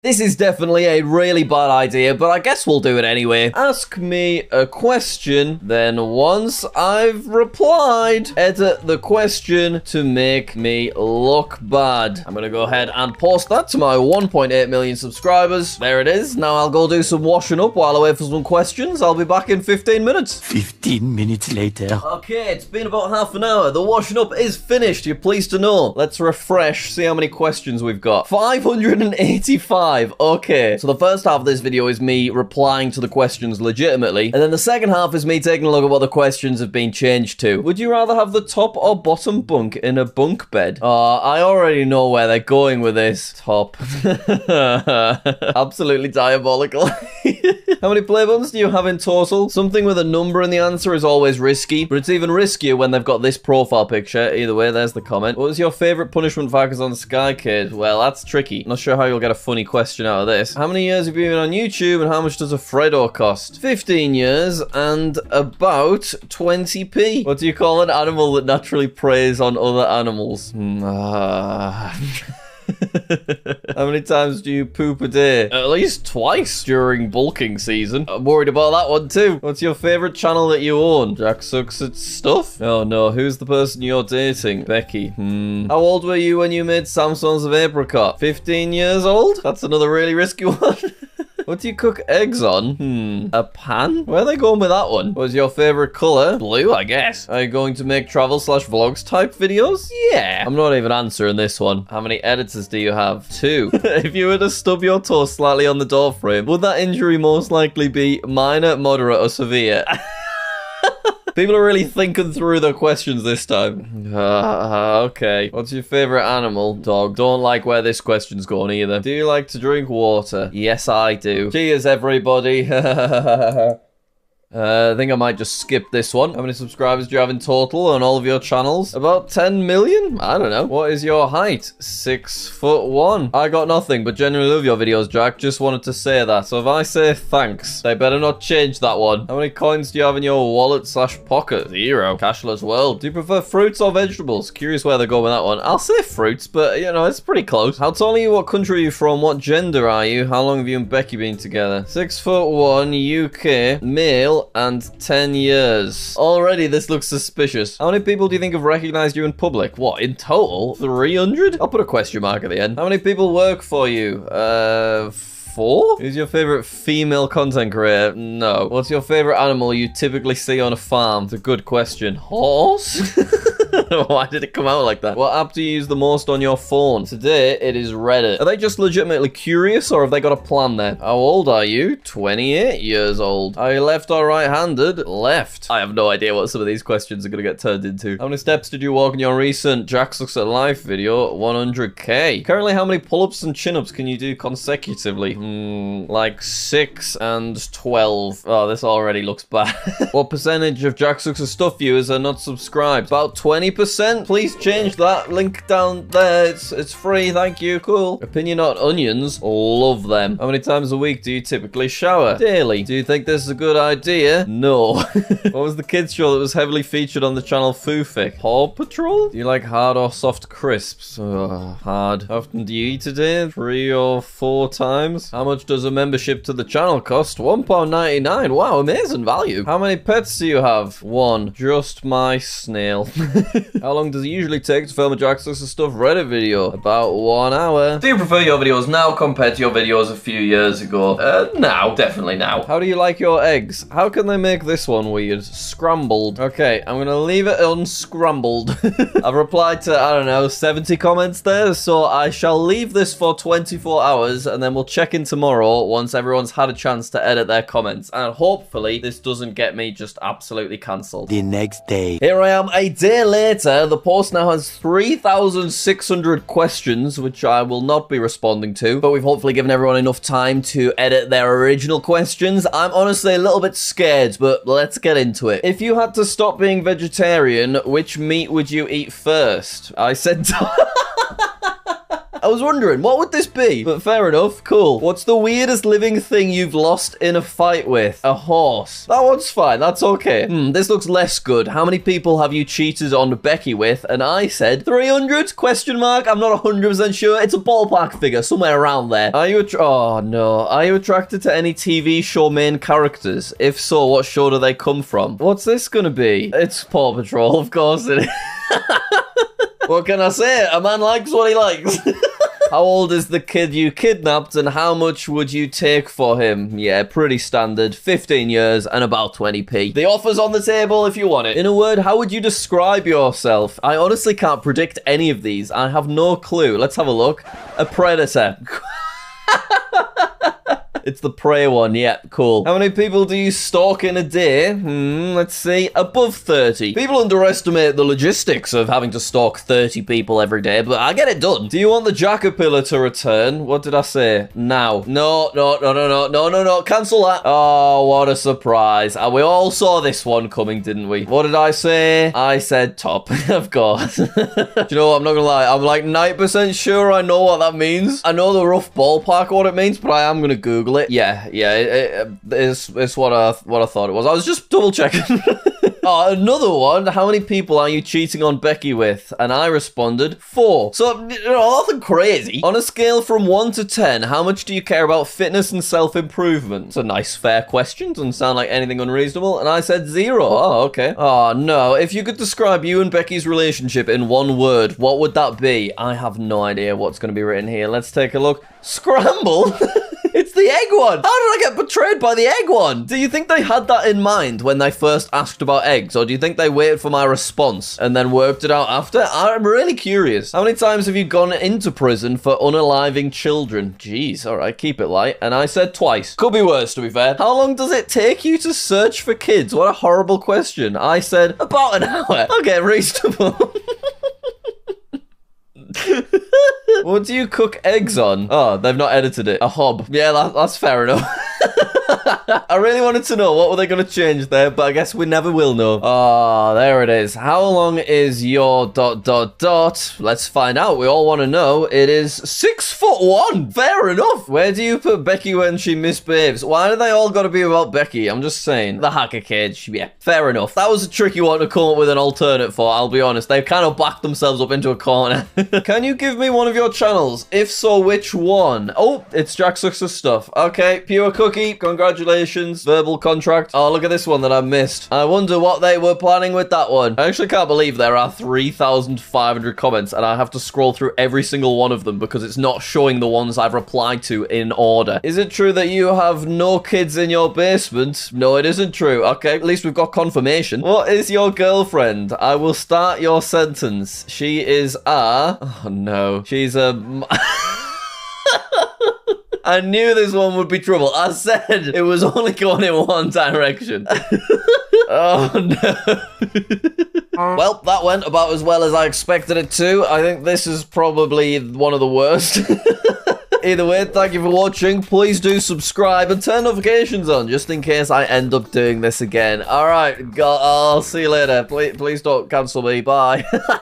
This is definitely a really bad idea, but I guess we'll do it anyway. Ask me a question, then once I've replied, edit the question to make me look bad. I'm gonna go ahead and post that to my 1.8 million subscribers. There it is. Now I'll go do some washing up while I wait for some questions. I'll be back in 15 minutes. 15 minutes later. Okay, it's been about half an hour. The washing up is finished, you're pleased to know. Let's refresh, see how many questions we've got. 585. Okay, so the first half of this video is me replying to the questions legitimately, and then the second half is me taking a look at what the questions have been changed to. Would you rather have the top or bottom bunk in a bunk bed? I already know where they're going with this. Top. Absolutely diabolical. How many play buttons do you have in total? Something with a number in the answer is always risky, but it's even riskier when they've got this profile picture. Either way, there's the comment. What was your favorite punishment for hackers on Skycade? Well, that's tricky. Not sure how you'll get a funny question out of this. How many years have you been on YouTube and how much does a Freddo cost? 15 years and about 20p. What do you call an animal that naturally preys on other animals? How many times do you poop a day? At least twice during bulking season. I'm worried about that one too. What's your favorite channel that you own? Jack sucks at stuff? Oh no, who's the person you're dating? Becky. How old were you when you made Samsons of Apricot? 15 years old? That's another really risky one. What do you cook eggs on? A pan? Where are they going with that one? What's your favorite color? Blue, I guess. Are you going to make travel/vlogs type videos? Yeah. I'm not even answering this one. How many editors do you have? 2. If you were to stub your toe slightly on the door frame, would that injury most likely be minor, moderate, or severe? People are really thinking through their questions this time. Okay. What's your favorite animal? Dog. Don't like where this question's going either. Do you like to drink water? Yes, I do. Cheers, everybody. I think I might just skip this one. How many subscribers do you have in total on all of your channels? About 10 million? I don't know. What is your height? 6'1". I got nothing, but genuinely love your videos, Jack. Just wanted to say that. So if I say thanks, they better not change that one. How many coins do you have in your wallet/pocket? 0. Cashless world. Do you prefer fruits or vegetables? Curious where they're going with that one. I'll say fruits, but you know, it's pretty close. How tall are you? What country are you from? What gender are you? How long have you and Becky been together? 6'1", UK, male, and 10 years. Already, this looks suspicious. How many people do you think have recognized you in public? What, in total? 300? I'll put a question mark at the end. How many people work for you? 4? Who's your favorite female content creator? No. What's your favorite animal you typically see on a farm? It's a good question. Horse? Why did it come out like that? What app do you use the most on your phone? Today, it is Reddit. Are they just legitimately curious, or have they got a plan there? How old are you? 28 years old. Are you left or right-handed? Left. I have no idea what some of these questions are going to get turned into. How many steps did you walk in your recent Jack Looks at Life video? 100k. Currently, how many pull-ups and chin-ups can you do consecutively? Like 6 and 12. Oh, this already looks bad. What percentage of Jack Looks at Stuff viewers are not subscribed? About 20%. Please change that. Link down there. It's free. Thank you. Cool. Opinion on onions. Love them. How many times a week do you typically shower? Daily. Do you think this is a good idea? No. What was the kids show that was heavily featured on the channel Foofik? Paw Patrol? Do you like hard or soft crisps? Hard. How often do you eat a day? 3 or 4 times? How much does a membership to the channel cost? £1.99. Wow, amazing value. How many pets do you have? 1. Just my snail. How long does it usually take to film a Jack Looks at Stuff Reddit video? About 1 hour. Do you prefer your videos now compared to your videos a few years ago? Now. Definitely now. How do you like your eggs? How can they make this one weird? Scrambled. Okay, I'm gonna leave it unscrambled. I've replied to, I don't know, 70 comments there, so I shall leave this for 24 hours, and then we'll check in tomorrow once everyone's had a chance to edit their comments, and hopefully this doesn't get me just absolutely cancelled. The next day. Here I am a day later. The post now has 3,600 questions, which I will not be responding to, but we've hopefully given everyone enough time to edit their original questions. I'm honestly a little bit scared, but let's get into it. If you had to stop being vegetarian, which meat would you eat first? I said I was wondering, what would this be? But fair enough. Cool. What's the weirdest living thing you've lost in a fight with? A horse. That one's fine. That's okay. This looks less good. How many people have you cheated on Becky with? And I said 300? Question mark. I'm not 100% sure. It's a ballpark figure, somewhere around there. Are you oh no. Are you attracted to any TV show main characters? If so, what show do they come from? What's this gonna be? It's Paw Patrol, of course it is. What can I say? A man likes what he likes. How old is the kid you kidnapped and how much would you take for him? Yeah, pretty standard. 15 years and about 20p. The offer's on the table if you want it. In a word, how would you describe yourself? I honestly can't predict any of these. I have no clue. Let's have a look. A predator. It's the prey one. Yep, cool. How many people do you stalk in a day? Let's see. Above 30. People underestimate the logistics of having to stalk 30 people every day, but I get it done. Do you want the Jackapillar to return? What did I say? Now. No. Cancel that. Oh, what a surprise. We all saw this one coming, didn't we? What did I say? I said top, of course. Do you know what? I'm not gonna lie. I'm like 90% sure I know what that means. I know the rough ballpark of what it means, but I am gonna Google it. Yeah, it's what I thought it was. I was just double checking. Oh, another one. How many people are you cheating on Becky with? And I responded 4. So, you know, nothing crazy. On a scale from 1 to 10, how much do you care about fitness and self-improvement? It's a nice, fair question. Doesn't sound like anything unreasonable. And I said 0. Oh, okay. Oh, no. If you could describe you and Becky's relationship in one word, what would that be? I have no idea what's going to be written here. Let's take a look. Scramble? It's the egg one. How did I get betrayed by the egg one? Do you think they had that in mind when they first asked about eggs? Or do you think they waited for my response and then worked it out after? I'm really curious. How many times have you gone into prison for unaliving children? Jeez, all right, keep it light. And I said twice. Could be worse, to be fair. How long does it take you to search for kids? What a horrible question. I said about an hour. Okay, reasonable. What do you cook eggs on? Oh, they've not edited it. A hob. Yeah, that's fair enough. I really wanted to know what were they going to change there, but I guess we never will know. Oh, there it is. How long is your ... Let's find out. We all want to know. It is 6'1". Fair enough. Where do you put Becky when she misbehaves? Why do they all got to be about Becky? I'm just saying. The hacker cage. Yeah, fair enough. That was a tricky one to come up with an alternate for, I'll be honest. They've kind of backed themselves up into a corner. Can you give me one of your channels? If so, which one? Oh, it's Jack Success stuff. Okay, Pure Cookie. Congratulations. Verbal contract. Oh, look at this one that I missed. I wonder what they were planning with that one. I actually can't believe there are 3,500 comments and I have to scroll through every single one of them because it's not showing the ones I've replied to in order. Is it true that you have no kids in your basement? No, it isn't true. Okay, at least we've got confirmation. What is your girlfriend? I will start your sentence. She is a... Oh, no. She's a... I knew this one would be trouble. I said it was only going in one direction. Oh, no. Well, that went about as well as I expected it to. I think this is probably one of the worst. Either way, thank you for watching. Please do subscribe and turn notifications on just in case I end up doing this again. All right, I'll see you later. Please don't cancel me. Bye.